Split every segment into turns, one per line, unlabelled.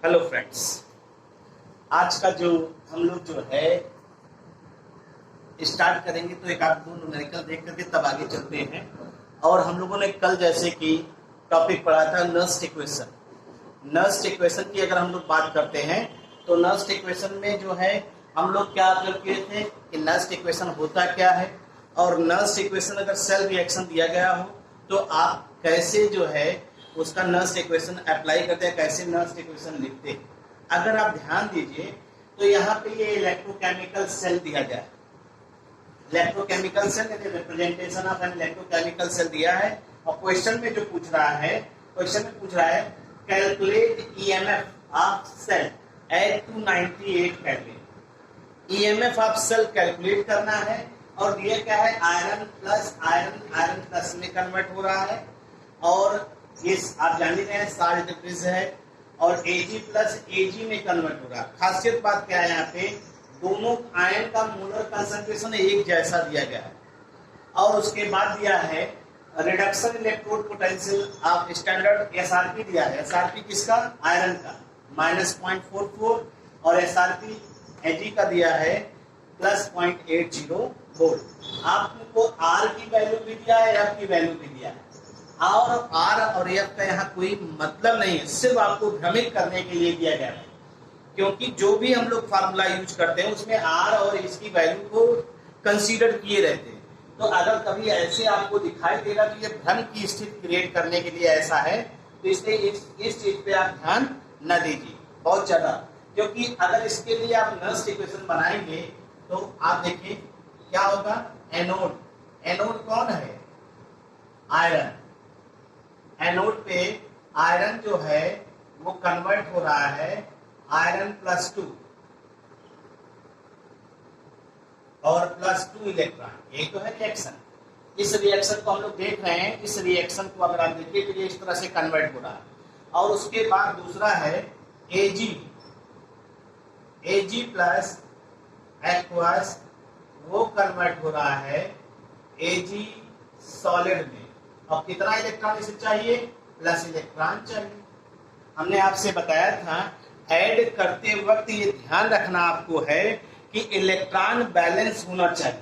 Hello friends, आज का जो हम लोग जो है स्टार्ट करेंगे तो एक आध दो न्यूमेरिकल देख करके तब आगे चलते हैं। और हम लोगों ने कल जैसे कि टॉपिक पढ़ा था नर्स्ट इक्वेशन। नर्स्ट इक्वेशन की अगर हम लोग बात करते हैं तो नर्स्ट इक्वेशन में जो है हम लोग क्या कर किए थे कि नर्स्ट इक्वेशन होता क्या है, और नर्स्ट इक्वेशन अगर सेल रिएक्शन दिया गया हो तो आप कैसे जो है उसका नर्स्ट इक्वेशन अप्लाई करते हैं, कैसे नर्स्ट इक्वेशन लिखते हैं। अगर आप ध्यान दीजिए तो यहाँ पे ये इलेक्ट्रोकेमिकल सेल दिया गया है। इलेक्ट्रोकेमिकल सेल यानी representation of an electrochemical cell दिया है। और क्वेश्चन में जो पूछ रहा है, क्वेश्चन में पूछ रहा है calculate EMF of cell at 298 kelvin. EMF of cell calculate करना है और दिया क्या है iron plus iron, iron plus में कन्वर्ट हो रहा है। और ये आप जान ही रहे हैं साल्ट ब्रिज है और Ag प्लस Ag में कन्वर्ट हो रहा है। खासियत बात क्या है, यहाँ पे दोनों आयन का मोलर कंसंट्रेशन एक जैसा दिया गया है। और उसके बाद दिया है reduction electrode potential of standard SRP दिया है। एसआरपी किसका, आयरन का -0.44 और एसआरपी Ag का दिया है +0.80 वोल्ट। आपको आर की वैल्यू भी दिया है, एफ की वैल्यू भी दिया है। और आर और एफ का यहाँ कोई मतलब नहीं है, सिर्फ आपको भ्रमित करने के लिए दिया गया है। क्योंकि जो भी हम लोग फार्मूला यूज करते हैं उसमें आर और इसकी वैल्यू को कंसीडर किए रहते हैं। तो अगर कभी ऐसे आपको दिखाई देगा तो ये भ्रम की स्थिति क्रिएट करने के लिए ऐसा है, तो इसलिए इस चीज पे आप ध्यान न दीजिए बहुत ज्यादा। क्योंकि अगर इसके लिए आप नर्स्ट इक्वेशन बनाएंगे तो आप देखिए क्या होगा। एनोड, एनोड कौन है, आयरन। एनोड पे आयरन जो है वो कन्वर्ट हो रहा है आयरन +2 और +2 इलेक्ट्रॉन। ये तो है रिएक्शन। इस रिएक्शन को हम लोग देख रहे हैं, इस रिएक्शन को अगर आप देखिए तो ये इस तरह से कन्वर्ट हो रहा है। और उसके बाद दूसरा है Ag, Ag प्लस एक्वस, वो कन्वर्ट हो रहा है Ag सॉलिड में। अब कितना इलेक्ट्रॉन इसे चाहिए, प्लस इलेक्ट्रॉन चाहिए। हमने आपसे बताया था ऐड करते वक्त ये ध्यान रखना आपको है कि इलेक्ट्रॉन बैलेंस होना चाहिए।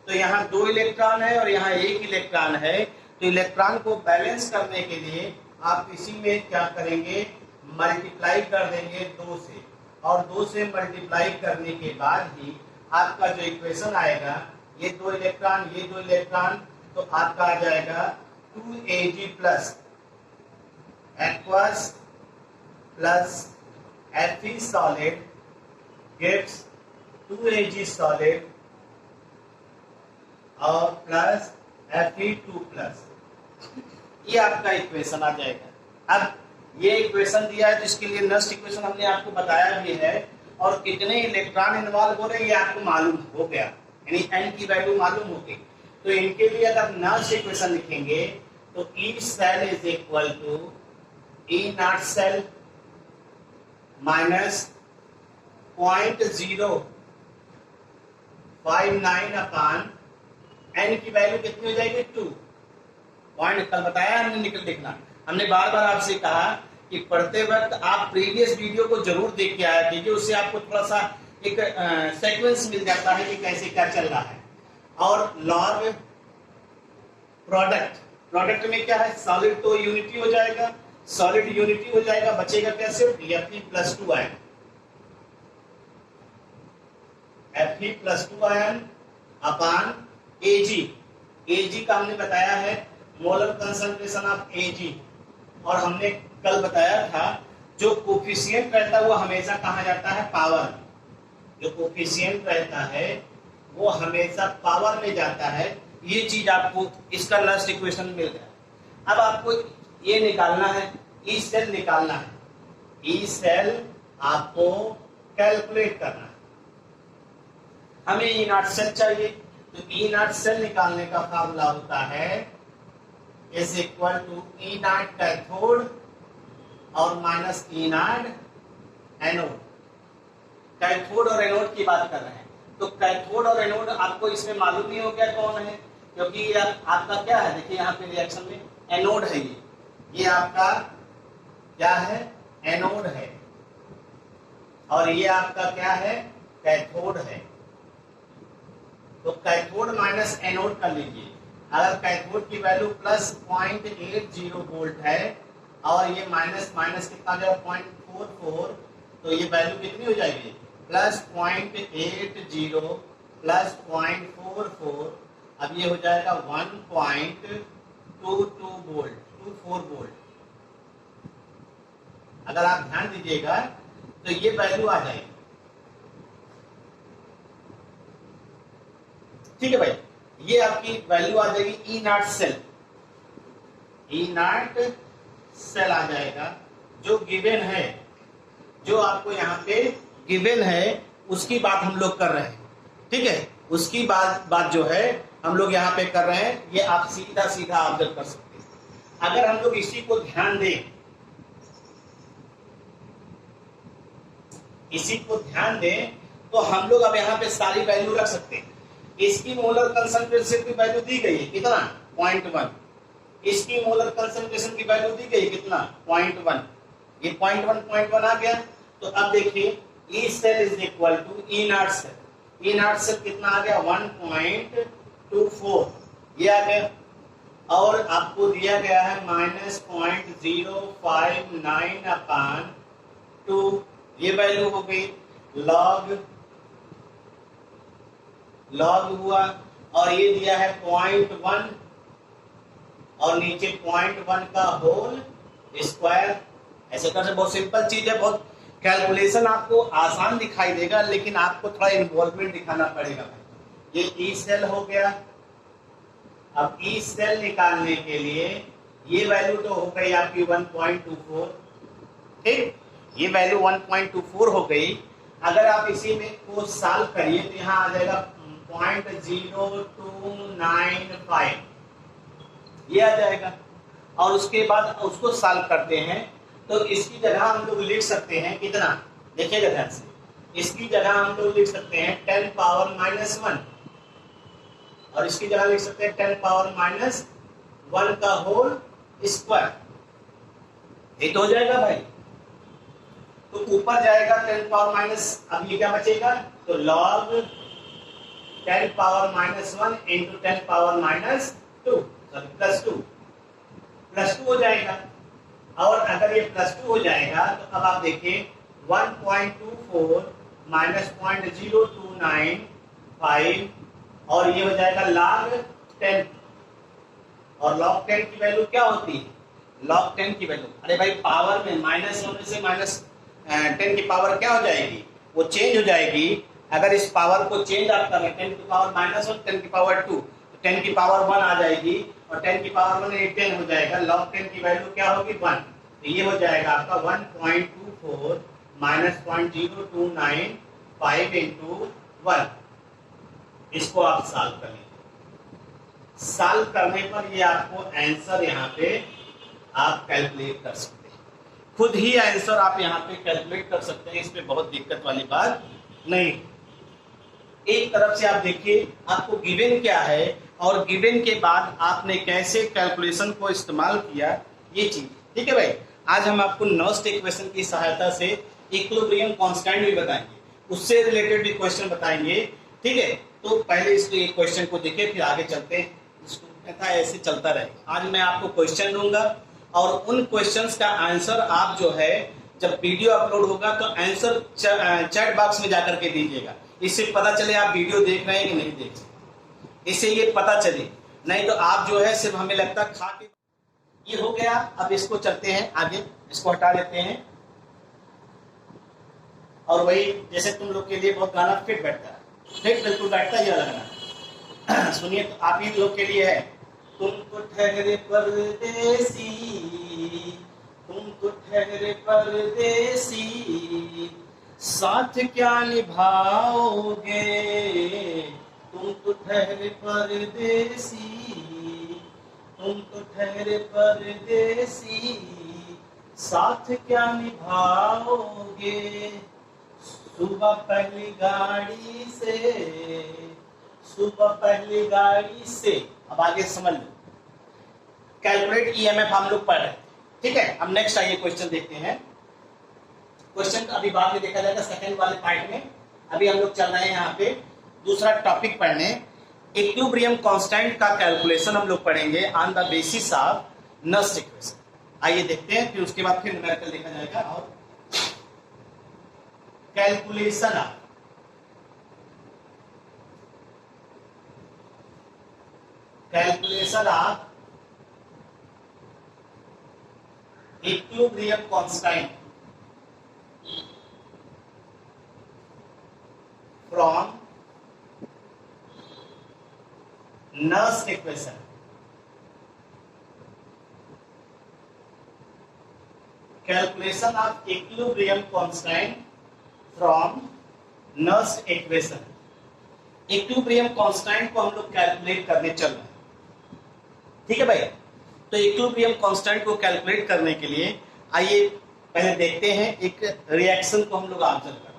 तो यहाँ 2 इलेक्ट्रॉन है और यहाँ 1 इलेक्ट्रॉन है, तो इलेक्ट्रॉन को बैलेंस करने के लिए आप इसी में क्या करेंगे, मल्टीप्लाई कर देंगे 2 से। और 2 से मल्टीप्लाई करने के बाद ही आपका जो इक्वेशन आएगा, ये 2 इलेक्ट्रॉन, ये 2 इलेक्ट्रॉन, तो आपका आ जाएगा 2Ag plus aqueous plus Fe solid gives 2Ag solid और प्लस Fe2 प्लस। ये आपका इक्वेशन आ जाएगा। अब ये इक्वेशन दिया है तो इसके लिए नर्स्ट इक्वेशन हमने आपको बताया भी है, और कितने इलेक्ट्रॉन इन्वॉल्व हो रहे हैं ये आपको मालूम हो गया, यानी n की वैल्यू मालूम हो गई। तो इनके लिए अगर नर्स्ट इक्वेशन लिखेंगे तो E cell is equal to E naught cell minus 0.059 upon n की वैल्यू कितनी हो जाएगी 2 पॉइंट। कल बताया हमने, निकल देखना। हमने बार बार आपसे कहा कि पढ़ते वक्त आप प्रीवियस वीडियो को जरूर देख के आया कीजिए, उससे आपको थोड़ा सा एक सीक्वेंस मिल जाता है कि कैसे क्या चल रहा है। और लॉग प्रोडक्ट, प्रोडक्ट में क्या है, सॉलिड तो यूनिटी हो जाएगा, सॉलिड यूनिटी हो जाएगा, बचेगा कैसे, Fe+2 आयन, Fe+2 आयन अपान Ag। Ag का हमने बताया है मोलर कंसंट्रेशन ऑफ Ag। और हमने कल बताया था जो कोफिशिएंट रहता है वो हमेशा कहा जाता है पावर। जो कोफिशिएंट रहता है वो हमेशा पावर में जाता है। ये चीज आपको इसका नर्स्ट इक्वेशन मिल गया। अब आपको ये निकालना है, ई सेल निकालना है। ई सेल आपको कैलकुलेट करना है। हमें ई नॉट सेल चाहिए, तो ई नॉट सेल निकालने का फार्मूला होता है is equal to E naught cathode और minus E naught anode. Cathode और एनोड की बात कर रहे हैं, तो कैथोड और एनोड आपको इसमें मालूम नहीं हो गया कौन है, क्योंकि ये आपका क्या है, देखिए यहाँ पे रिएक्शन में एनोड है। ये आपका क्या है, एनोड है। और ये आपका क्या है, कैथोड है। तो कैथोड माइनस एनोड कर लीजिए। अगर कैथोड की वैल्यू प्लस 0.80 वोल्ट है और ये माइनस माइनस कितना जो 0.44, तो ये वैल्यू कितनी हो जाएगी, प्लस 0.80 प्लस 0.44, अब ये हो जाएगा 1.24 वोल्ट। अगर आप ध्यान दीजिएगा तो ये वैल्यू आ जाएगी। ठीक है भाई, ये आपकी वैल्यू आ जाएगी ई नॉट सेल आ जाएगा, जो गिवन है, जो आपको यहाँ पे गिवन है उसकी बात हम लोग कर रहे हैं। ठीक है, उसकी बात जो है हम लोग यहाँ पे कर रहे हैं, ये आप सीधा सीधा ऑब्जर्व कर सकते हैं। अगर हम लोग इसी को ध्यान दें, तो हम लोग अब यहाँ पे सारी वैल्यू रख सकते हैं। इसकी मोलर कंसंट्रेशन की वैल्यू दी गई है कितना, 0.1। इसकी मोलर कंसंट्रेशन की वैल्यू दी गई कितना, 0.1। ये 0.1 आ गया। तो अब देखिए E cell is equal to E naught cell. E naught cell कितना आ गया, 1.24 ये आ गया। और आपको दिया गया है -0.059/2, ये वैल्यू हो गई। लॉग हुआ, और ये दिया है 0.1 और नीचे 0.1 का होल स्क्वायर। ऐसे करके बहुत सिंपल चीज है, बहुत कैलकुलेशन आपको आसान दिखाई देगा, लेकिन आपको थोड़ा इन्वॉल्वमेंट दिखाना पड़ेगा। ये ई सेल हो गया। अब ई सेल निकालने के लिए ये वैल्यू तो हो गई आपकी 1.24। ठीक, ये वैल्यू 1.24 हो गई। अगर आप इसी में को सॉल्व करिए तो यहाँ आ जाएगा 0.0295, ये आ जाएगा। और उसके बाद उसको सॉल्व करते हैं तो इसकी जगह हम लोग लिख सकते हैं कितना, देखिएगा ध्यान से, इसकी जगह हम लोग लिख सकते हैं 10⁻⁻1 और इसकी जगह लिख सकते हैं 10⁻⁻1 का होल स्क्वायर। ये तो हो जाएगा भाई। तो ऊपर जाएगा 10⁻⁻, अब ये क्या बचेगा, तो log 10⁻⁻1 इंटू 10⁻⁻2 प्लस टू हो जाएगा। और अगर ये +2 हो जाएगा तो अब आप देखिए 1.24 -0.0295 और ये हो जाएगा log 10। और log 10 की वैल्यू क्या होती है, log 10 की वैल्यू, अरे भाई पावर में माइनस होने से -10 की पावर क्या हो जाएगी, वो चेंज हो जाएगी। अगर इस पावर को चेंज आप कर रहे हैं 10 की पावर -1 10 की पावर 2, तो 10 की पावर 1 आ जाएगी और 10 की पावर 1 10 हो जाएगा। log 10 की वैल्यू क्या होगी, 1। तो ये हो जाएगा आपका 1.24 -0.0295 इंटू 1। इसको आप सॉल्व कर लीजिए। सॉल्व करने पर ये आपको आंसर यहाँ पे आप कैलकुलेट कर सकते हैं, खुद ही आंसर आप यहाँ पे कैलकुलेट कर सकते हैं। इसमें बहुत दिक्कत वाली बात नहीं। एक तरफ से आप देखिए आपको गिवन क्या है और गिवन के बाद आपने कैसे कैलकुलेशन को इस्तेमाल किया, ये चीज। ठीक है भाई, आज हम आपको नर्स्ट इक्वेशन की सहायता से इक्विलिब्रियम कांस्टेंट भी बताएंगे, उससे रिलेटेड भी क्वेश्चन बताएंगे। ठीक है, तो पहले इसके क्वेश्चन को देखिए फिर आगे चलते हैं। इसको ऐसे चलता रहेगा। आज मैं आपको क्वेश्चन दूंगा और उन क्वेश्चंस का आंसर आप जो है जब वीडियो अपलोड होगा तो आंसर चैट बॉक्स में जाकर के दीजिएगा। इससे पता चले आप वीडियो देख रहे हैं कि नहीं देख रहे, इससे ये पता चले। नहीं तो आप जो है सिर्फ हमें लगता खा के। ये हो गया। अब इसको चलते हैं आगे, इसको हटा देते हैं। और वही जैसे तुम लोग के लिए बहुत गाना फिट बैठता है, फिट बिल्कुल बैठता है, ये लगना। सुनिए, तो आप ही लोग के लिए है। तुम तो ठहरे परदेसी, तुम तो ठहरे परदेसी, साथ क्या निभाओगे, तुम तो ठहरे परदेसी, तुम तो ठहरे परदेसी, साथ क्या निभाओगे, सुबह पहली गाड़ी से, सुबह पहली गाड़ी से। अब आगे समझ लो, कैलकुलेट ईएमएफ हम लोग पढ़ रहे हैं। ठीक है, अब नेक्स्ट आइए क्वेश्चन देखते हैं। क्वेश्चन अभी बाद में देखा जाएगा सेकंड वाले पार्ट में। अभी हम लोग चल रहे हैं यहाँ पे दूसरा टॉपिक पढ़ने। इक्विलिब्रियम कांस्टेंट का कैलकुलेशन हम लोग पढ़ेंगे on the basis of Nernst equation. आइए देखते हैं, फिर उसके बाद फिर न्यूमेरिकल देखा जाएगा। और calculation of equilibrium constant from Nernst equation. Calculation of equilibrium constant from Nernst equation. Equilibrium constant को हम लोग कैलकुलेट करने चल रहे हैं, ठीक है भाई। तो इक्विलिब्रियम कांस्टेंट को कैलकुलेट करने के लिए आइए पहले देखते हैं एक रिएक्शन को हम लोग ऑब्जर्व करते हैं।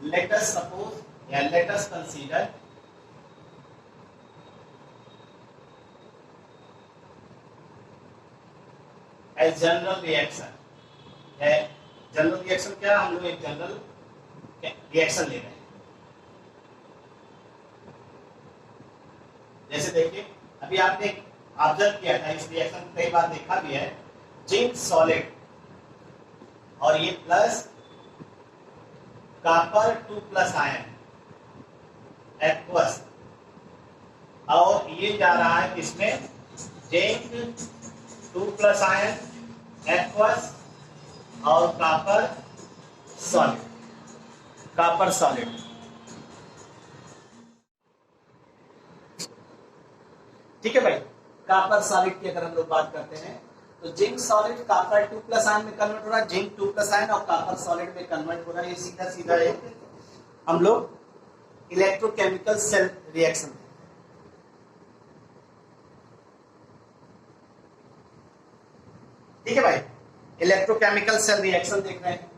Let us suppose या let us consider as general reaction। है जनरल रिएक्शन क्या, हम लोग एक जनरल रिएक्शन ले रहे हैं। जैसे देखिए अभी आपने ऑब्जर्व किया था, इस रिएक्शन को कई बार देखा भी है। जिंक सॉलिड और ये plus copper 2 plus ion aqueous, और ये जा रहा है किसमें, जिंक 2 प्लस आयन एक्वस और कॉपर सॉलिड। ठीक है भाई। कॉपर सॉलिड की अगर हम लोग बात करते हैं तो zinc solid copper 2 plus ion में कन्वर्ट हो रहा है, जिंक 2 प्लस आयन और कॉपर सॉलिड में कन्वर्ट हो रहा है। ये सीधा सीधा एक हम लोग इलेक्ट्रोकेमिकल सेल रिएक्शन, ठीक है भाई, इलेक्ट्रोकेमिकल सेल रिएक्शन देख रहे हैं।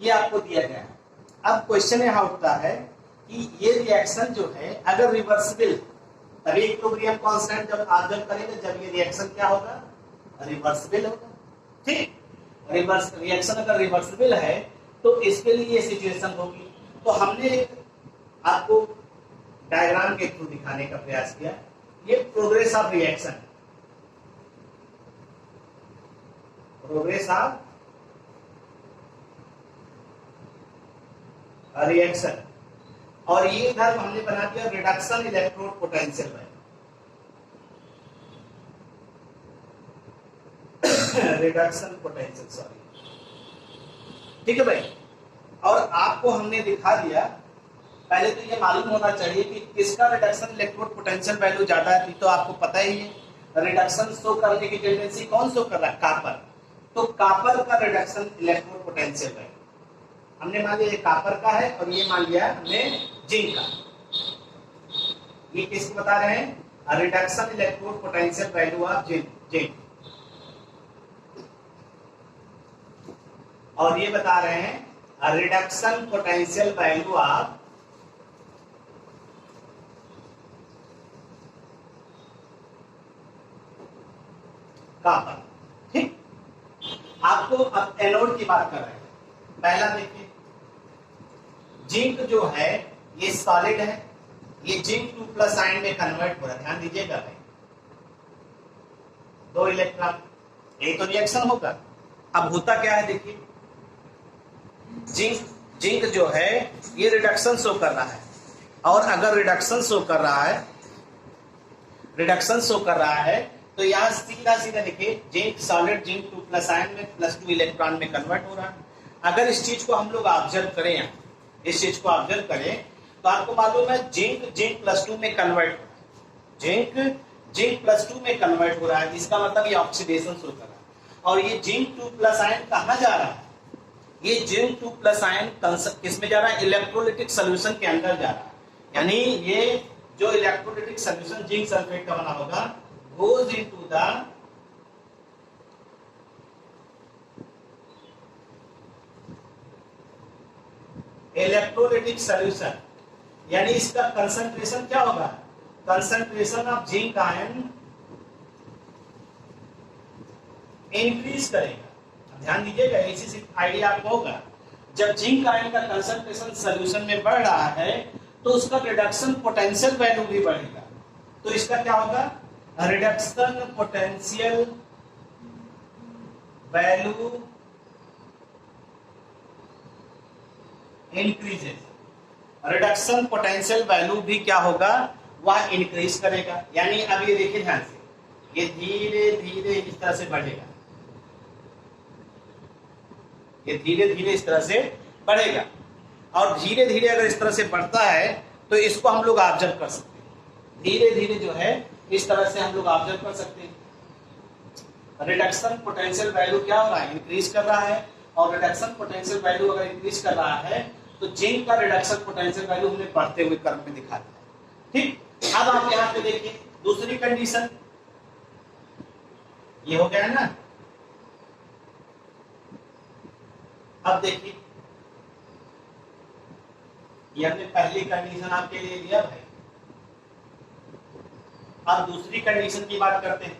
ये आपको दिया गया है। अब क्वेश्चन यहाँ उठता है कि ये रिएक्शन जो है अगर रिवर्सिबल, तभी इक्विलिब्रियम कांस्टेंट जब ऑब्जर्व करेंगे जब ये रिएक्शन क्या होगा, रिवर्सिबल होगा। ठीक, रिवर्स रिएक्शन अगर रिवर्सिबल है तो इसके लिए ये सिचुएशन होगी। तो हमने आपको डायग्राम के थ्रू दिखाने का प्रयास किया। ये प्रोग्रेस ऑफ रिएक्शन, और ये इधर हमने बना दिया रिडक्शन इलेक्ट्रोड पोटेंशियल में। रिडक्शन पोटेंशियल, सॉरी, ठीक है भाई। और आपको हमने दिखा दिया, पहले तो ये मालूम होना चाहिए कि किसका रिडक्शन इलेक्ट्रोड पोटेंशियल वैल्यू ज्यादा है। तो आपको पता ही है रिडक्शन शो करने की टेंडेंसी कौन शो कर रहा है, कॉपर। तो कॉपर का रिडक्शन इलेक्ट्रोड पोटेंशियल वैल्यू हमने मान लिया ये कॉपर का है, और ये मान लिया हमने जिंक का। ये किसको बता रहे हैं, reduction electrode potential value of zinc, और ये बता रहे हैं reduction potential value of copper. ठीक, आपको अब एनोड की बात कर रहे हैं। पहला देखिए, जिंक जो है ये सॉलिड है, ये जिंक 2 प्लस आयन में कन्वर्ट हो रहा है। ध्यान दीजिएगा भाई, 2 इलेक्ट्रॉन, यही तो रिएक्शन होगा। अब होता क्या है देखिए, जिंक जो है ये रिडक्शन शो कर रहा है, और अगर रिडक्शन शो कर रहा है तो यहाँ सीधा सीधा देखिए zinc solid, zinc 2 plus ion में +2 इलेक्ट्रॉन में कन्वर्ट हो रहा है। अगर इस चीज को हम लोग ऑब्जर्व करें, तो आपको मालूम है जिंक +2 में कन्वर्ट हो रहा है, जिंक +2 में कन्वर्ट हो रहा है। इसका मतलब ये ऑक्सीडेशन शो कर रहा है। और ये जिंक 2 प्लस आयन कहाँ जा रहा है, ये जिंक 2 प्लस आयन किसमें जा रहा है, इलेक्ट्रोलिटिक सोल्यूशन के अंदर जा रहा है। यानी ये जो इलेक्ट्रोलिटिक सोल्यूशन जिंक सल्फेट का बना होगा goes into the electrolytic solution, यानी इसका कंसंट्रेशन क्या होगा, concentration of zinc ion increase करेगा। ध्यान दीजिएगा, इसी से आइडिया आपको होगा। जब जिंक आयन का कंसंट्रेशन सॉल्यूशन में बढ़ रहा है तो उसका रिडक्शन पोटेंशियल वैल्यू भी बढ़ेगा। तो इसका क्या होगा, reduction potential value increases. Reduction potential value भी क्या होगा, वह इंक्रीज करेगा। यानी अब ये देखिए ध्यान से, ये धीरे धीरे इस तरह से बढ़ेगा, ये धीरे धीरे इस तरह से बढ़ेगा। और धीरे धीरे अगर इस तरह से बढ़ता है तो इसको हम लोग ऑब्जर्व कर सकते हैं। धीरे धीरे जो है इस तरह से हम लोग ऑब्जर्व कर सकते हैं। रिडक्शन पोटेंशियल वैल्यू क्या हो रहा है, इंक्रीज कर रहा है। और रिडक्शन पोटेंशियल वैल्यू अगर इंक्रीज कर रहा है तो जिंक का रिडक्शन पोटेंशियल वैल्यू हमने बढ़ते हुए क्रम में दिखा दिया। ठीक, अब आप यहां पे देखिए दूसरी कंडीशन, ये हो गया है ना। अब देखिए, ये हमने पहली कंडीशन आपके लिए लिया भाई। अब दूसरी कंडीशन की बात करते हैं।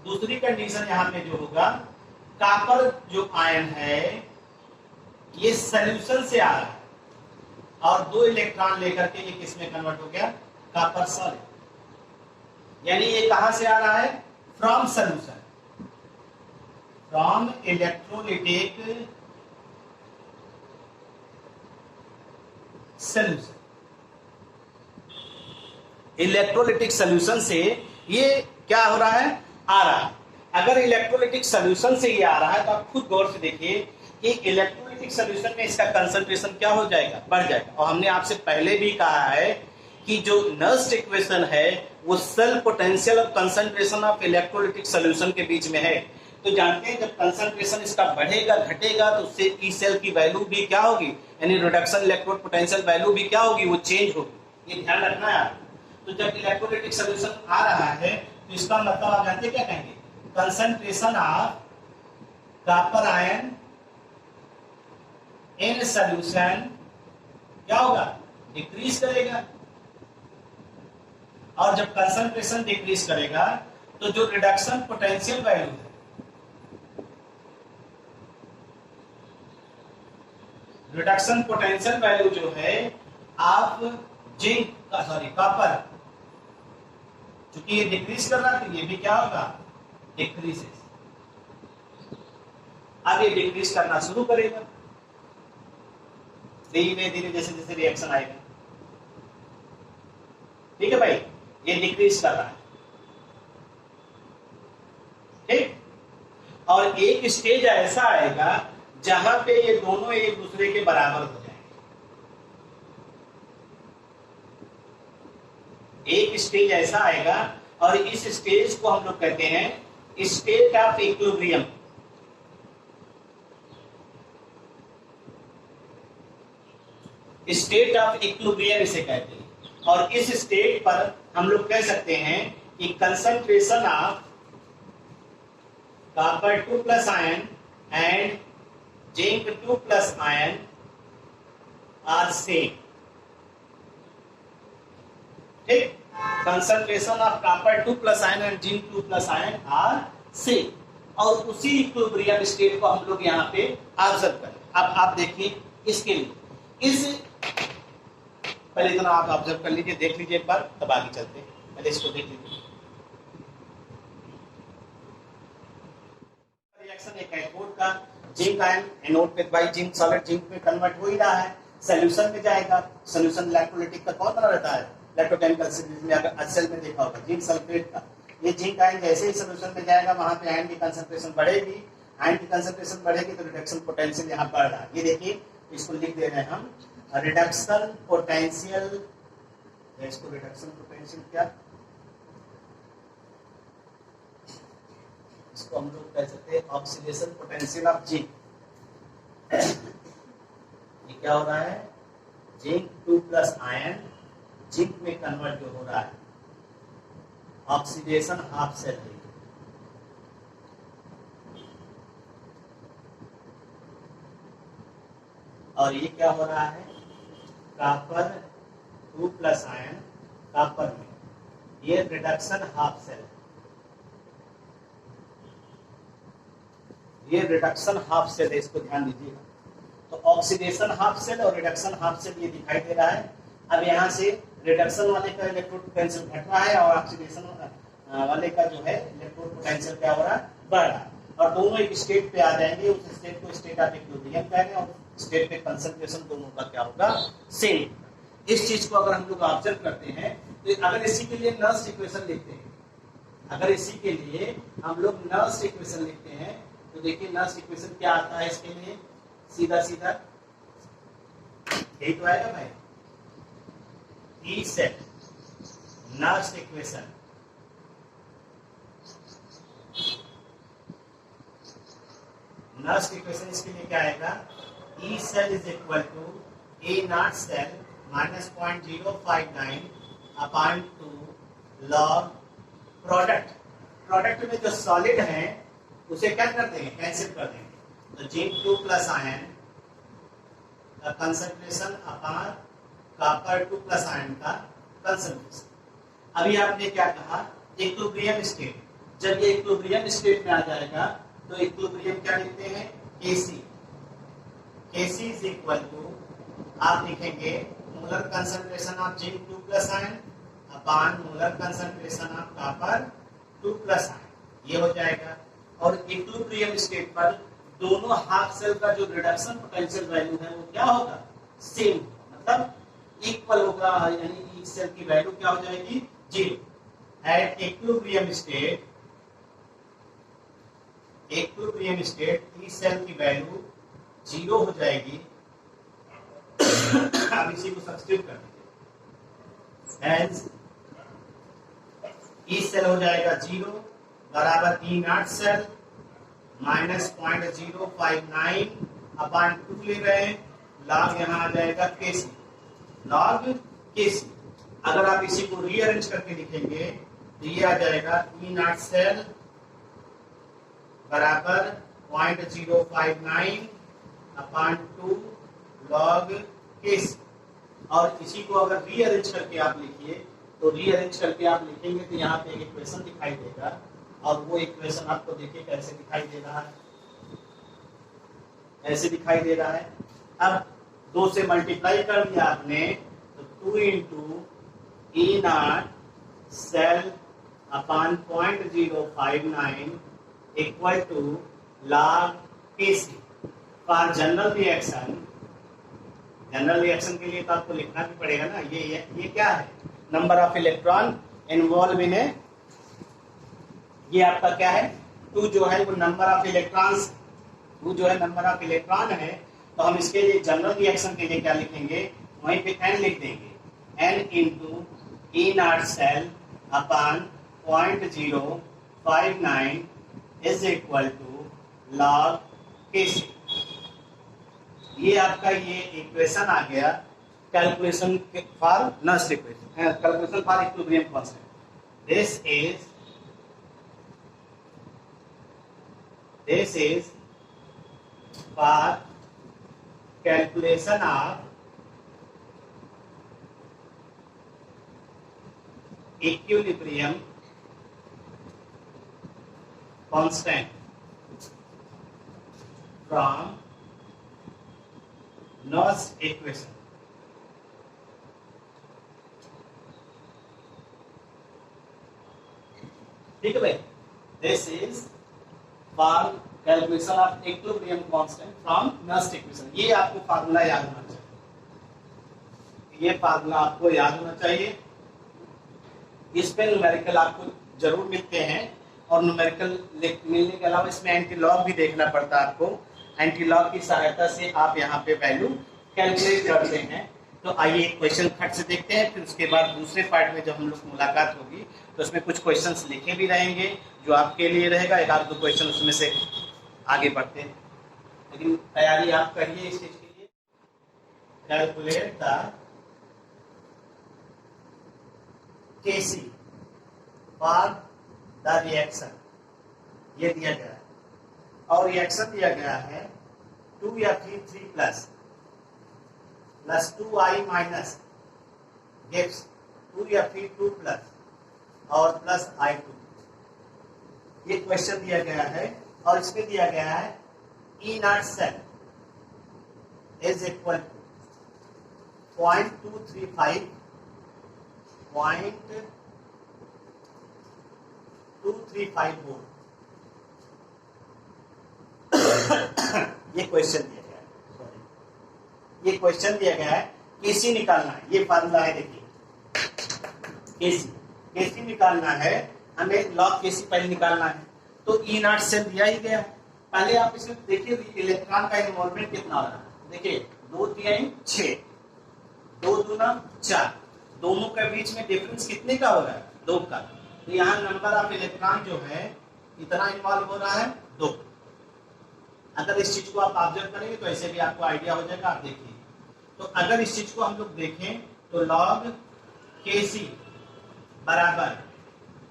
दूसरी कंडीशन यहां पे जो होगा, कॉपर जो आयन है ये सॉल्यूशन से आ रहा है और 2 इलेक्ट्रॉन लेकर के ये किस में कन्वर्ट हो गया, कॉपर सॉलिड। यानी ये कहां से आ रहा है, from solution, from electrolytic solution. Electrolytic solution से ये क्या हो रहा है, आ रहा है। अगर इलेक्ट्रोलिटिक सॉल्यूशन से ये आ रहा है तो आप खुद गौर से देखिए कि इलेक्ट्रोलिटिक सॉल्यूशन में इसका कंसंट्रेशन क्या हो जाएगा, बढ़ जाएगा। और हमने आपसे पहले भी कहा है कि जो नर्स्ट इक्वेशन है वो सेल पोटेंशियल और कंसंट्रेशन ऑफ इलेक्ट्रोलिटिक सॉल्यूशन के बीच में है। तो जानते हैं जब कंसंट्रेशन इसका बढ़ेगा घटेगा तो उससे ई सेल की वैल्यू भी क्या होगी, यानी रिडक्शन इलेक्ट्रोड पोटेंशियल वैल्यू भी क्या होगी, वो चेंज होगी। ये ध्यान रखना है आपको। तो जब इलेक्ट्रोलिटिक सॉल्यूशन आ रहा है तो इसका मतलब आप जानते हैं क्या कहेंगे, concentration of copper ion in solution क्या होगा, डिक्रीज करेगा। और जब कंसंट्रेशन डिक्रीज करेगा तो जो रिडक्शन पोटेंशियल वैल्यू है, रिडक्शन पोटेंशियल वैल्यू जो है आप जिंक कॉपर, चूंकि ये डिक्रीज कर रहा है तो ये भी क्या होगा, डिक्रीजेस। अब ये डिक्रीज करना शुरू करेगा धीरे धीरे जैसे जैसे रिएक्शन आएगा। ठीक है भाई, ये डिक्रीज कर रहा है। ठीक, और एक स्टेज ऐसा आएगा जहां पे ये दोनों एक दूसरे के बराबर हो जाएंगे। एक स्टेज ऐसा आएगा और इस स्टेज को हम लोग कहते हैं state of equilibrium. State of equilibrium इसे कहते हैं। और इस स्टेट पर हम लोग कह सकते हैं कि concentration of copper 2 plus ion and zinc 2 plus ion are same. ठीक, concentration of copper 2 plus ion and zinc 2 plus ion are same. और उसी इक्विलिब्रियम स्टेट को हम लोग यहाँ पे ऑब्जर्व करें। अब आप देखिए इसके लिए, इस पहले इतना आप ऑब्जर्व कर लीजिए, देख लीजिए एक बार, तब आगे चलते हैं। पहले इसको देख लीजिए। रिएक्शन एक कैथोड का जिंक आयन एनोड पे बाई जिंक सॉलिड जिंक में कन्वर्ट हो ही रहा है, सॉल्यूशन में जाएगा। सॉल्यूशन इलेक्ट्रोलिटिक का कौन बना रहता है, इलेक्ट्रोकेमिकल सिंथेसिस में अगर असल में देखा होगा जिंक सल्फेट का। ये जिंक आयन जैसे ही सॉल्यूशन में जाएगा वहां पे आयन की कंसंट्रेशन बढ़ेगी। आयन की कंसंट्रेशन बढ़ेगी तो रिडक्शन पोटेंशियल यहाँ बढ़ रहा है। ये देखिए, इसको लिख दे रहे हैं हम रिडक्शन पोटेंशियल। इसको रिडक्शन पोटेंशियल क्या, इसको हम लोग कह सकते हैं ऑक्सीडेशन पोटेंशियल ऑफ जिंक। ये क्या हो रहा है, जिंक 2 प्लस आयन जिंक में कन्वर्ट जो हो रहा है, ऑक्सीडेशन हाफ सेल है। और ये क्या हो रहा है, कॉपर 2 प्लस आयन कॉपर में, ये रिडक्शन हाफ सेल, ये रिडक्शन हाफ सेल है, इसको ध्यान दीजिएगा। तो ऑक्सीडेशन हाफ सेल और रिडक्शन हाफ सेल ये दिखाई दे रहा है। अब यहाँ से रिडक्शन वाले का इलेक्ट्रोड पोटेंशियल घट रहा है और ऑक्सीडेशन वाले का जो है इलेक्ट्रोड पोटेंशियल क्या हो रहा है, बढ़ रहा है। और दोनों एक स्टेट पे आ जाएंगे, उस स्टेट को स्टेट ऑफ इक्विलिब्रियम कहेंगे और स्टेट पे कंसंट्रेशन दोनों का क्या होगा, सेम। इस चीज को अगर हम लोग ऑब्जर्व करते हैं तो अगर इसी के लिए नर्स इक्वेशन लिखते हैं, अगर इसी के लिए हम लोग नर्स इक्वेशन लिखते हैं तो देखिए नर्स इक्वेशन क्या आता है इसके लिए, सीधा सीधा यही तो आएगा भाई, E cell Nernst equation Nernst equation इसके लिए क्या आएगा, E cell is equal to E naught cell minus 0.059 upon 2 log product. Product में जो सॉलिड है उसे क्या कर देंगे, कैंसिल कर देंगे। तो जिंक 2 प्लस आयन का concentration upon copper 2 plus ion का कंसंट्रेशन। अभी आपने क्या कहा, इक्विलिब्रियम स्टेट। जब ये इक्विलिब्रियम स्टेट में आ जाएगा तो इक्विलिब्रियम क्या लिखते हैं, Kc। Kc is equal to आप लिखेंगे molar concentration of zinc 2 plus ion upon molar concentration of copper 2 plus ion, ये हो जाएगा। और इक्विलिब्रियम स्टेट पर दोनों हाफ सेल का जो रिडक्शन पोटेंशियल वैल्यू है वो क्या होगा, सेम, मतलब इक्वल होगा, यानी इस सेल की वैल्यू क्या हो जाएगी, 0। एट इक्विलिब्रियम स्टेट इस सेल की वैल्यू 0 हो जाएगी। अब इसी को सब्स्टिट्यूट कर दीजिए, हेंस ई सेल हो जाएगा 0 बराबर ई नॉट सेल माइनस 0.059 अपॉन 2 ले रहे हैं, लॉग यहाँ आ जाएगा Kc, लॉग Kc। अगर आप इसी को रीअरेंज करके लिखेंगे तो ये आ जाएगा ई नॉट सेल बराबर 0.059 अपॉन 2 लॉग Kc। और इसी को अगर रीअरेंज करके आप लिखिए तो रीअरेंज करके आप लिखेंगे तो यहाँ पे एक इक्वेशन दिखाई देगा, और वो इक्वेशन आपको देखिए कैसे दिखाई दे रहा है, ऐसे दिखाई दे रहा है। अब 2 से मल्टीप्लाई कर दिया आपने तो 2 into E naught cell upon 0.059 equal to log Kc। For general reaction के लिए तो आपको लिखना भी पड़ेगा ना, ये क्या है, number of electron involve in a, ये आपका क्या है, 2 जो है वो नंबर ऑफ इलेक्ट्रॉन्स, 2 जो है नंबर ऑफ इलेक्ट्रॉन है। तो हम इसके लिए जनरल रिएक्शन के लिए क्या लिखेंगे, वहीं पे n लिख देंगे, n into E naught cell upon 0.059 is equal to log Kc। ये आपका ये इक्वेशन आ गया calculation for Nernst equation, calculation for equilibrium constant. This is for calculation of equilibrium constant from Nernst equation. ठीक है भाई, this is for calculation of equilibrium constant from Nernst equation. ये आपको फार्मूला याद होना चाहिए, ये फार्मूला आपको याद होना चाहिए। इस पे न्यूमेरिकल आपको जरूर मिलते हैं, और न्यूमेरिकल मिलने के अलावा इसमें एंटी लॉग भी देखना पड़ता है आपको। एंटी लॉग की सहायता से आप यहाँ पे वैल्यू कैलकुलेट करते हैं। तो आइए एक क्वेश्चन खट से देखते हैं, फिर उसके बाद दूसरे पार्ट में जब हम लोग मुलाकात होगी तो उसमें कुछ क्वेश्चंस लिखे भी रहेंगे जो आपके लिए रहेगा, एक आध 2 क्वेश्चन उसमें से आगे बढ़ते हैं। लेकिन तैयारी आप करिए इस चीज के लिए। Calculate the Kc for the reaction, ये दिया गया है, और रिएक्शन दिया गया है 2Fe3 plus 2I minus gives 2Fe2 plus और प्लस I2। ये क्वेश्चन दिया गया है, और इसमें दिया गया है E naught cell is equal to 0.235 volt. ये क्वेश्चन दिया गया है, ये क्वेश्चन दिया गया है, केसी निकालना है। ये फार्मूला है, देखिए केसी निकालना है हमें, लॉग केसी पहले निकालना है। तो ई नॉट सेल दिया ही गया है। पहले आप इसमें देखिए इलेक्ट्रॉन का इन्वॉल्वमेंट कितना हो रहा है। देखिए 2 3 6, 2 दूना 4, दोनों के बीच में डिफरेंस कितने का हो रहा है? 2 का। तो यहाँ नंबर ऑफ इलेक्ट्रॉन जो है इतना इन्वॉल्व हो रहा है 2। अगर इस चीज को आप ऑब्जर्व करेंगे तो ऐसे भी आपको आइडिया हो जाएगा। आप देखिए, तो अगर इस चीज को हम लोग देखें तो लॉग के सी बराबर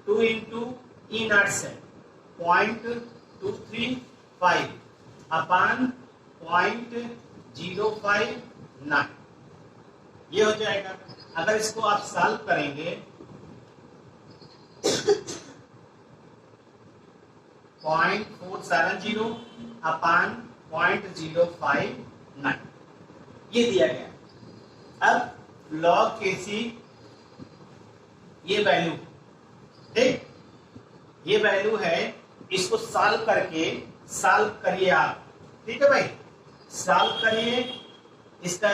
2 इंटू ई नॉट सेल 0.235 अपान 0.059, ये हो जाएगा। अगर इसको आप सॉल्व करेंगे 0.470 अपान 0.059, ये दिया गया। अब लॉग के सी ये वैल्यू, ठीक, ये वैल्यू है, इसको सॉल्व करिए आप, ठीक है भाई, सॉल्व करिए, इसका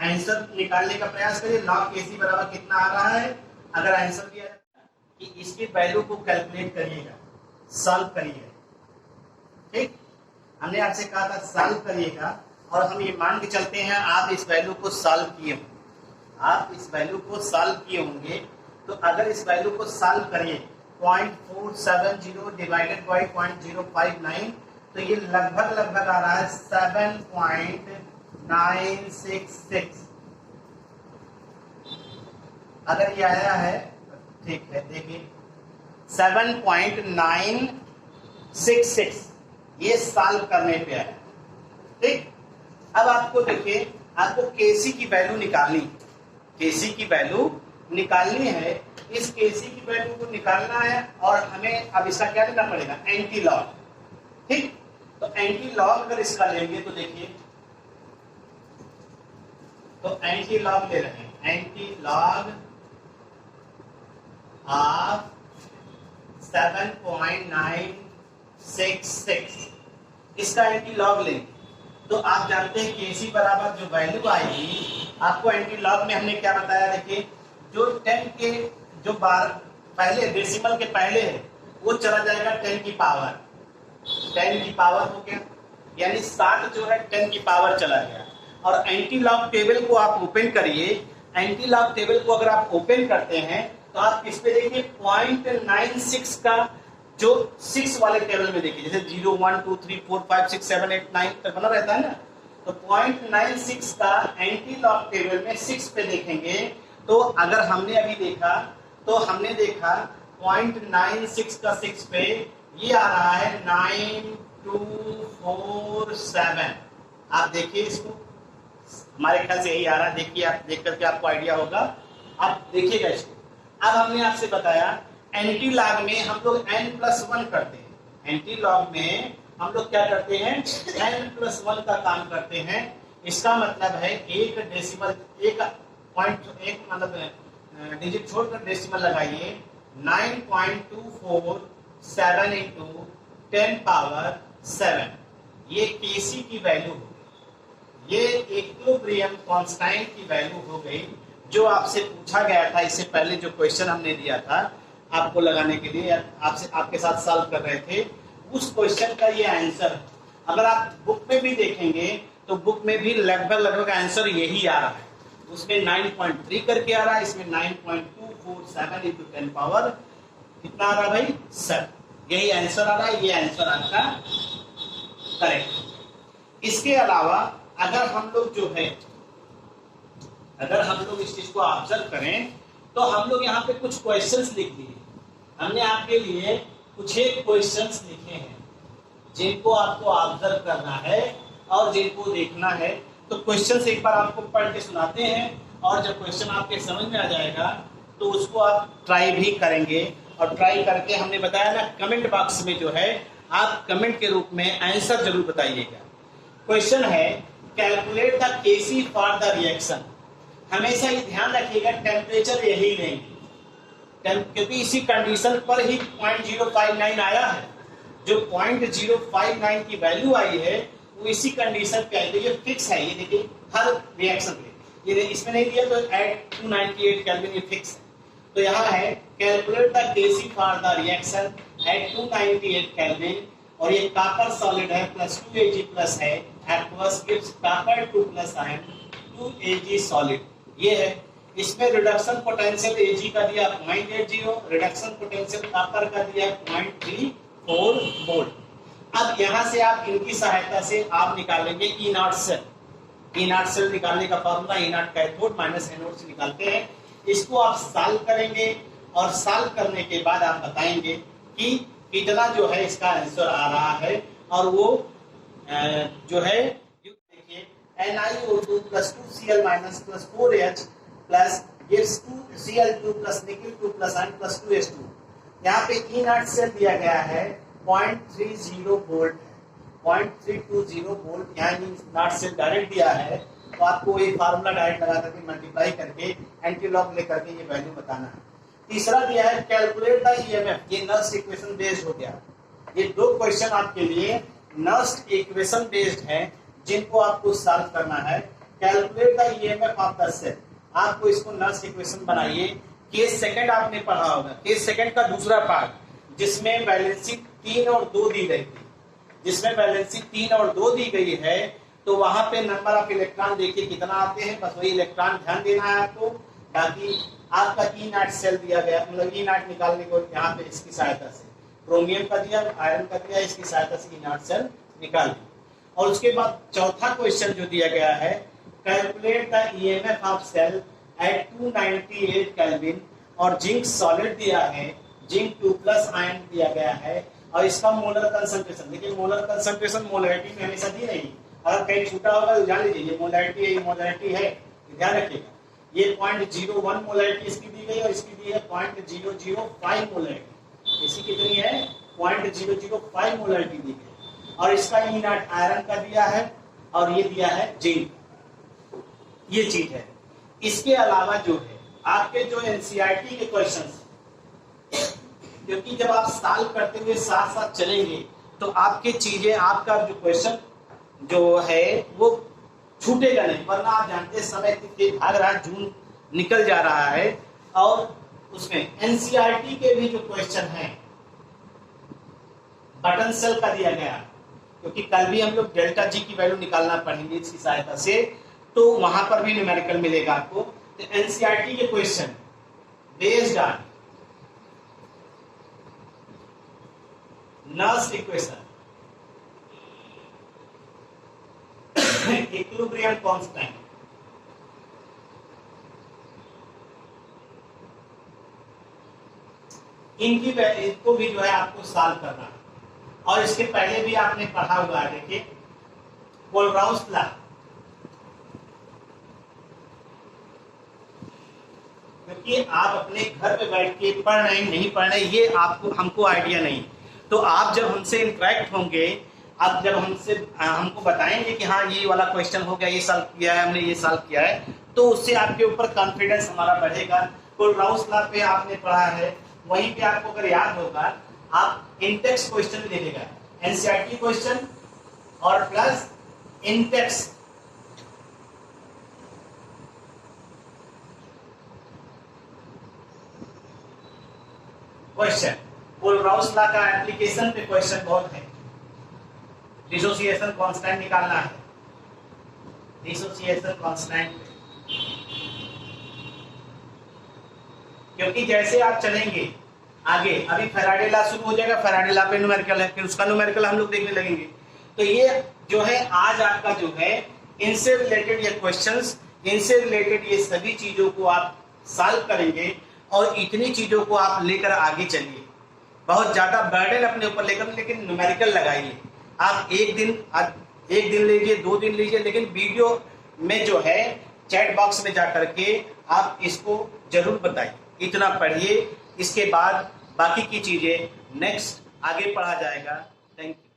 आंसर निकालने का प्रयास करिए। लॉग के सी बराबर कितना आ रहा है? अगर आंसर दिया जाता है कि इसकी वैल्यू को कैलकुलेट करिएगा, सॉल्व करिए, ठीक। हमने आपसे कहा था सॉल्व करिएगा, और हम ये मान के चलते हैं आप इस वैल्यू को सॉल्व किए होंगे। आप इस वैल्यू को सॉल्व किए होंगे, तो अगर इस वैल्यू को सॉल्व करिए 0.470 डिवाइडेड बाई 0.059, तो ये लगभग आ रहा है 7.966। अगर ये आया है ठीक है, देखिए 7.966 ये सॉल्व करने पे आया, ठीक। अब आपको देखिए, आपको केसी की वैल्यू निकालनी, केसी की वैल्यू निकालनी है। इस केसी की वैल्यू को निकालना है, और हमें अब इसका क्या लेना पड़ेगा? एंटी लॉग, ठीक। तो एंटी लॉग अगर इसका लेंगे तो देखिए, तो एंटी लॉग ले रहे हैं, एंटी लॉग ऑफ 7.966, इसका एंटी लॉग लेंगे तो आप जानते हैं केसी बराबर जो वैल्यू आएगी आपको एंटी लॉग में हमने क्या बताया। देखिए, जो 10 के जो बार पहले डेसिमल के पहले है वो चला जाएगा 10 की पावर, 10 की पावर हो गया, यानी 60 जो है 10 की पावर चला गया। और एंटी लॉग टेबल को आप ओपन करिए, एंटी लॉग टेबल को अगर आप ओपन करते हैं तो आप इस पे देखिए 0.96 का जो 6 वाले टेबल में देखिए, जैसे 0 1 2 3 4 5 6 7 8 9 तक बना रहता है ना, तो 0.96 का एंटी लॉग टेबल में 6 पे देखेंगे। तो अगर हमने अभी देखा तो हमने देखा 0.96 का 6 पे ये आ रहा है 9247। आप देखिए इसको, हमारे ख्याल से यही आ रहा है, देखिए आप देख करके आपको आइडिया होगा, आप देखिएगा इसको। अब हमने आपसे बताया एंटी लॉग में हम लोग n+1 करते हैं, एंटी लॉग में हम लोग क्या करते हैं? n+1 का काम करते हैं। इसका मतलब है एक डेसिमल, एक मतलब डिजिट छोड़कर डेसिमल लगाइए, 9.247 इंटू 10 पावर 7, ये केसी की वैल्यू हो गई, ये इक्विलिब्रियम कांस्टेंट की वैल्यू हो गई, जो आपसे पूछा गया था। इससे पहले जो क्वेश्चन हमने दिया था आपको लगाने के लिए, आपसे आपके साथ सॉल्व कर रहे थे, उस क्वेश्चन का ये आंसर। अगर आप बुक में भी देखेंगे तो बुक में भी लगभग आंसर यही आ रहा है। उसमें 9.3 करके आ रहा है, इसमें 9.247 इंटू 10 पावर कितना आ रहा है भाई? 7। यही आंसर आ रहा है, ये आंसर आपका करेक्ट। इसके अलावा अगर हम लोग जो है, अगर हम लोग इस चीज को ऑब्जर्व करें तो हम लोग यहाँ पे कुछ क्वेश्चंस लिख दिए। हमने आपके लिए कुछ एक क्वेश्चंस लिखे हैं जिनको आपको ऑब्जर्व करना है और जिनको देखना है। तो क्वेश्चंस एक बार आपको पढ़ के सुनाते हैं, और जब क्वेश्चन आपके समझ में आ जाएगा तो उसको आप ट्राई भी करेंगे। और ट्राई करके हमने बताया ना, कमेंट बॉक्स में जो है आप कमेंट के रूप में आंसर जरूर बताइएगा। क्वेश्चन है calculate the KC for the reaction. हमेशा ये ध्यान रखिएगा टेम्परेचर यही लेंगे, क्योंकि इसी कंडीशन पर ही 0.059 आया है। जो 0.059 की वैल्यू आई है वो इसी कंडीशन पे आई, तो ये फिक्स है। ये देखिए हर रिएक्शन पे ये इसमें नहीं दिया तो एट 298 केल्विन ये फिक्स है। तो यहाँ है calculate the KC for the reaction at 298 kelvin, और ये कॉपर सॉलिड है प्लस 2 Ag प्लस है, aqueous gives copper 2 plus ion 2 Ag solid. ये है, इसमें रिडक्शन पोटेंशियल Ag का दिया 0.80, रिडक्शन पोटेंशियल कॉपर का दिया 0.34 वोल्ट। अब यहाँ से आप इनकी सहायता से आप निकालेंगे E naught cell. E naught cell निकालने का formula E naught cathode minus anode से निकालते हैं। इसको आप सॉल्व करेंगे और सॉल्व करने के बाद आप बताएंगे कि कितना जो है इसका आंसर आ रहा है। और वो जो है देखिए NiO2 plus 2Cl minus plus 4H plus gives 2Cl2 plus निकल 2 प्लस आयन प्लस 2H2। यहाँ पे ई नॉट सेल दिया गया है 0.30 वोल्ट, 0.320 वोल्ट। यहाँ ई नॉट सेल डायरेक्ट दिया है, तो आपको ये फार्मूला डायरेक्ट लगा करके मल्टीप्लाई करके एंटीलॉग लेकर के ये वैल्यू बताना है। तीसरा दिया है कैलकुलेट द ईएमएफ, ये नर्स्ट इक्वेशन बेस्ड हो गया। ये दो क्वेश्चन आपके लिए नर्स्ट इक्वेशन बेस्ड हैं जिनको आपको सॉल्व करना है। Calculate the EMF of the cell, आपको इसको नर्स्ट इक्वेशन बनाइए। केस सेकंड आपने पढ़ा होगा, केस सेकंड का दूसरा पार्ट जिसमें वैलेंसी 3 और 2 दी गई थी, जिसमें वैलेंसी 3 और 2 दी गई है, तो वहां पे नंबर ऑफ इलेक्ट्रॉन देखिए कितना आते हैं, बस वही इलेक्ट्रॉन ध्यान देना है आपको। बाकी आपका ई नॉट सेल दिया गया, मतलब ई नॉट निकालने को यहाँ पे इसकी सहायता से क्रोमियम का दिया, आयरन का दिया, इसकी सहायता से ई नॉट सेल निकाल दी। और उसके बाद चौथा क्वेश्चन जो दिया गया है calculate the EMF of cell at 298 kelvin, और जिंक सॉलिड दिया है, जिंक 2 प्लस आयन दिया गया है, और इसका मोलर कंसंट्रेशन। देखिए मोलर कंसंट्रेशन मोलरिटी में हमेशा दी नहीं, अगर कहीं छूटा होगा तो जान लीजिए ये मोलरिटी है, ये मोलरिटी है, ध्यान रखिएगा। ये 0.01 मोलरिटी इसकी दी गई और इसकी दी है 0.005 मोलरिटी। इसकी कितनी है 0.005 मोलरिटी दी गई, और इसका ई नॉट आयरन का दिया है और ये दिया है जिंक। ये चीज है। इसके अलावा जो है आपके जो एनसीईआरटी के क्वेश्चंस, क्योंकि जब आप सॉल्व करते हुए साथ साथ चलेंगे तो आपके चीजें, आपका जो क्वेश्चन जो है वो छूटेगा नहीं, वरना आप जानते समय तेज भाग रहा है, जून निकल जा रहा है। और उसमें एनसीईआरटी के भी जो क्वेश्चन हैं बटन सेल का दिया गया, क्योंकि कल भी हम लोग डेल्टा जी की वैल्यू निकालना पड़ेंगे इसकी सहायता से, तो वहां पर भी न्यूमेरिकल मिलेगा आपको। तो एनसीईआरटी के question based on Nernst equation, equilibrium constant, इनको भी जो है आपको सॉल्व करना है। और इसके पहले भी आपने पढ़ा हुआ है, देखिए कोलराउस लॉ, क्योंकि आप अपने घर पे बैठ के पढ़ रहे हैं नहीं पढ़ रहे ये आपको हमको आइडिया नहीं। तो आप जब हमसे इंटरेक्ट होंगे, आप जब हमको बताएंगे कि हाँ ये वाला क्वेश्चन हो गया, ये सॉल्व किया है हमने, ये सॉल्व किया है, तो उससे आपके ऊपर कॉन्फिडेंस हमारा बढ़ेगा। कोलराउस लॉ पे आपने पढ़ा है, वहीं पे आपको अगर याद होगा आप इंटेक्स क्वेश्चन लिखेगा, एनसीईआरटी क्वेश्चन और plus Intex. Question Kohlrausch law का एप्लीकेशन पे क्वेश्चन बहुत है। डिसोसिएशन कांस्टेंट निकालना है, डिसोसिएशन कांस्टेंट, क्योंकि जैसे आप चलेंगे आगे, अभी फैराडे लॉ शुरू हो जाएगा, फैराडे लॉ पे न्यूमेरिकल है, फिर उसका न्यूमेरिकल हम लोग देखने लगेंगे। तो ये जो है आज आपका जो है इनसे रिलेटेड ये क्वेश्चंस, इनसे रिलेटेड ये सभी चीजों को आप सॉल्व करेंगे, और इतनी चीजों को आप लेकर आगे चलिए। बहुत ज्यादा बर्डन अपने ऊपर लेकर, लेकिन न्यूमेरिकल लगाइए। आप एक दिन लीजिए, 2 दिन लीजिए, लेकिन वीडियो में जो है चैट बॉक्स में जाकर के आप इसको जरूर बताइए, इतना पढ़िए। इसके बाद बाकी की चीजें नेक्स्ट आगे पढ़ा जाएगा। Thank you.